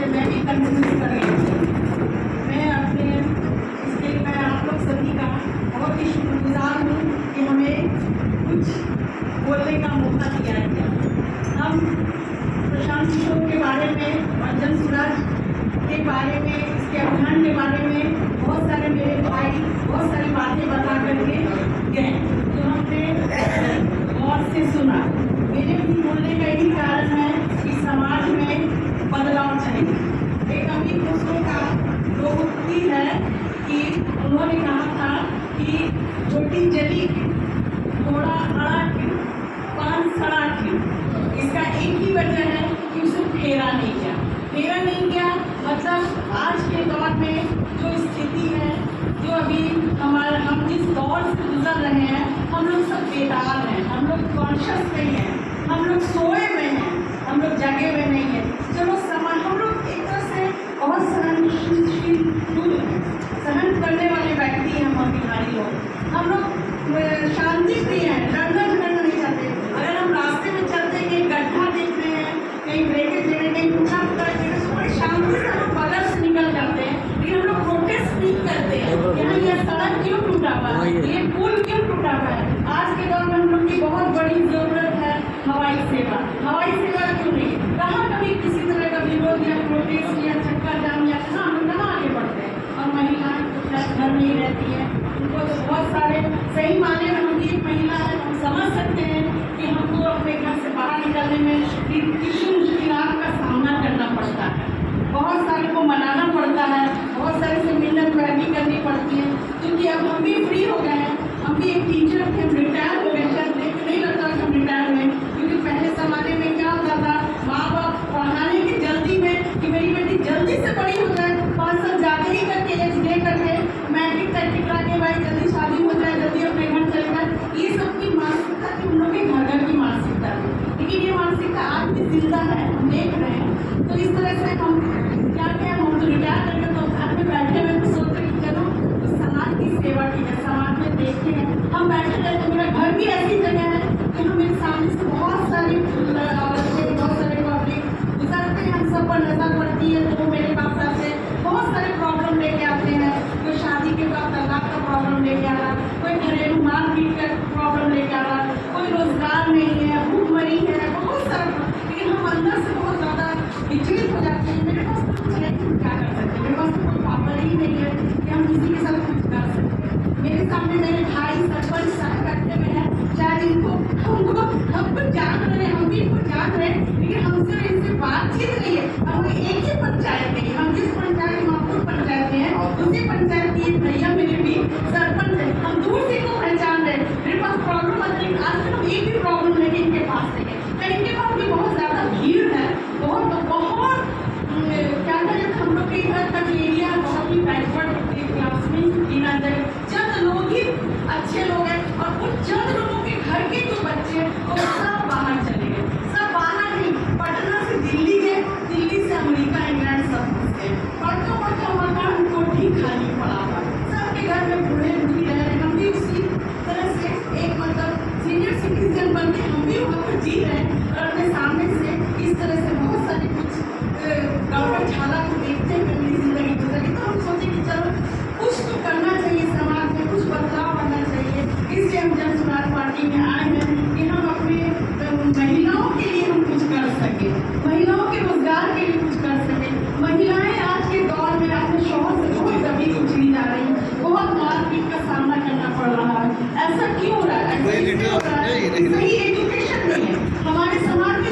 से मैं भी कंफ्यूज कर रही हूँ। मैं अपने इसके लिए मैं आप लोग सभी का बहुत ही शुक्रगुजार हूँ कि हमें कुछ बोलने का मौका दिया गया। हम प्रशांत किशोर के बारे में और जन सुराज के बारे में, इसके अभियान के बारे में बहुत सारे मेरे भाई बहुत सारी बातें बता करके गए, तो हमने गौर से सुना। मेरे भी बोलने का यही कारण है कि समाज में बदलाव चाहिए। एक अमीर दोस्तों का लोकोक्ति है कि उन्होंने कहा था कि छोटी जली थोड़ा अड़ा क्यों, पान सड़ा क्यों। इसका एक ही वजह है कि उसे फेरा नहीं किया। फेरा नहीं किया मतलब आज के दौर में जो स्थिति है, जो अभी हम जिस दौर से गुजर रहे हैं, हम लोग सब बेदार हैं, हम लोग कॉन्शियस नहीं हैं, हम लोग सोए हुए हैं, हम लोग जगे हुए नहीं हैं। चलो समाज हम लोग एक तरह से बहुत सहनशील सहन करने वाले व्यक्ति हैं। हम बिहारी लोग, हम लोग शांति प्रिय हैं, लड़ना झगड़ना नहीं चाहते। अगर हम रास्ते में चलते हैं, कहीं गड्ढा देख रहे हैं, कहीं ब्रेकेज दे रहे हैं, कहीं पूछा पुछा दे रहे, तो बड़ी शांति से हम बगल से निकल जाते हैं। लेकिन हम लोग प्रोटेस्ट नहीं करते हैं, यहाँ यह सड़क क्यों टूटा हुआ है, ये पुल क्यों टूटा हुआ है। आज के दौर में हम लोग की बहुत बड़ी जरूरत है हवाई सेवा। हवाई सेवा क्यों नहीं? कहाँ कभी किसी तरह का विरोध या प्रोटेस्ट या चक्का जाम या कहाँ हम कहाँ आगे बढ़ते हैं। और महिलाएं तो घर में ही रहती है, उनको तो बहुत सारे सही माने में हम एक महिला है, हम समझ सकते हैं कि हमको अपने घर से बाहर निकलने में किसी मुश्किलात का सामना करना पड़ता है, बहुत सारे को मनाना पड़ता है, बहुत सारे से मिन्नत पैरवी करनी पड़ती है। क्योंकि अब हम भी फ्री हो गए हैं, हम भी एक टीचर थे, हम रिटायर हो गए। शायद नहीं लगता कि हम रिटायर हुए, क्योंकि पहले ज़माने में क्या होता था, माँ बाप पढ़ाने की जल्दी में कि मेरी बेटी जल्दी से बड़ी हो जाए, 5 साल ज़्यादा ही करके एज दे करके मैट्रिक तैट्रिक ला के भाई जल्दी शादी हो जाए, जल्दी अपने घर चले जाए। ये सब की मानसिकता थी, उन लोग के घर की मानसिकता थी। लेकिन ये मानसिकता आज भी जिंदा है, हम देख रहे हैं। तो इस तरह से हम क्या हम तो रिटायर करके तो घर में बैठे हुए तो सोचते कि चलो तो समाज की सेवा की है, समाज में देखते हैं। हम बैठे रहते, मेरा घर भी ऐसी जगह है कि हम मेरे सामने से बहुत सारी औरतें, बहुत सारे पब्लिक गुजरते हैं, हम सब पर नजर पड़ती है, तो वो मेरे पास आते हैं, बहुत सारे प्रॉब्लम लेके आते हैं। कोई शादी के बाद तलाक का प्रॉब्लम लेके आ रहा, कोई घरेलू मारपीट का प्रॉब्लम लेके आ रहा, कोई रोजगार नहीं है, भूखमरी है, बहुत सारा। लेकिन हम अंदर से बहुत ज़्यादा विचलित हो जाते हैं। मेरे पास तो कुछ नहीं, क्या कर सकते हैं, मेरे पास तो कोई पावर ही नहीं है कि हम किसी के साथ कुछ कर सकते हैं। मेरे सामने मेरे भाई सरपंच साहब बैठे हुए हैं, शायद इनको हमको जान रहे हैं, हम भी इनको जान रहे हैं, लेकिन हमसे इनसे बातचीत नहीं है। हम एक ही पंचायत में, हम जिस पंचायत महापुर पंचायत में है, उसी पंचायत की भैया मेरे भी सरपंच है, हम दूर से इनको पहचान रहे हैं। मेरे पास प्रॉब्लम आती है, आज तक हम एक भी प्रॉब्लम लेके इनके पास नहीं है। इनके पास भी बहुत ज़्यादा भीड़ है, बहुत क्या करें, हम लोग के इधर तक एरिया बहुत ही बैकवर्ड क्लास में गिना जाए। चंद लोग ही अच्छे लोग हैं, और उन चंद लोगों के घर के जो बच्चे वो सब बाहर चले गए, सब बाहर नहीं, पटना से दिल्ली गए, दिल्ली से अमेरिका इंग्लैंड सब घुस गए। पढ़ते पढ़ते मकान को ठीक खाली पड़ा हुआ, सबके घर में बूढ़े बूढ़ी रह रहे। हम भी उसी तरह से एक मतलब सीनियर सिटीजन बन के हम भी वहाँ पर जी रहे हैं, और अपने सामने से इस तरह से बहुत सारे कुछ गड़बड़ झाला को देखते हैं अपनी जिंदगी गुजरी। तो हम सोचे कि चलो कुछ तो करना चाहिए, समाज में कुछ बदलाव आना चाहिए। इसलिए हम जन सुराज पार्टी में आए हैं कि हम अपने महिलाओं के लिए हम कुछ कर सकें, महिलाओं के रोजगार के लिए कुछ कर सकें। महिलाएं आज के दौर में अपने शौहर से बहुत दबी कुचली जा रही हैं, बहुत मारपीट का सामना करना पड़ रहा है। ऐसा क्यों हो रहा है? ऐसा क्यों हो रहा है? सही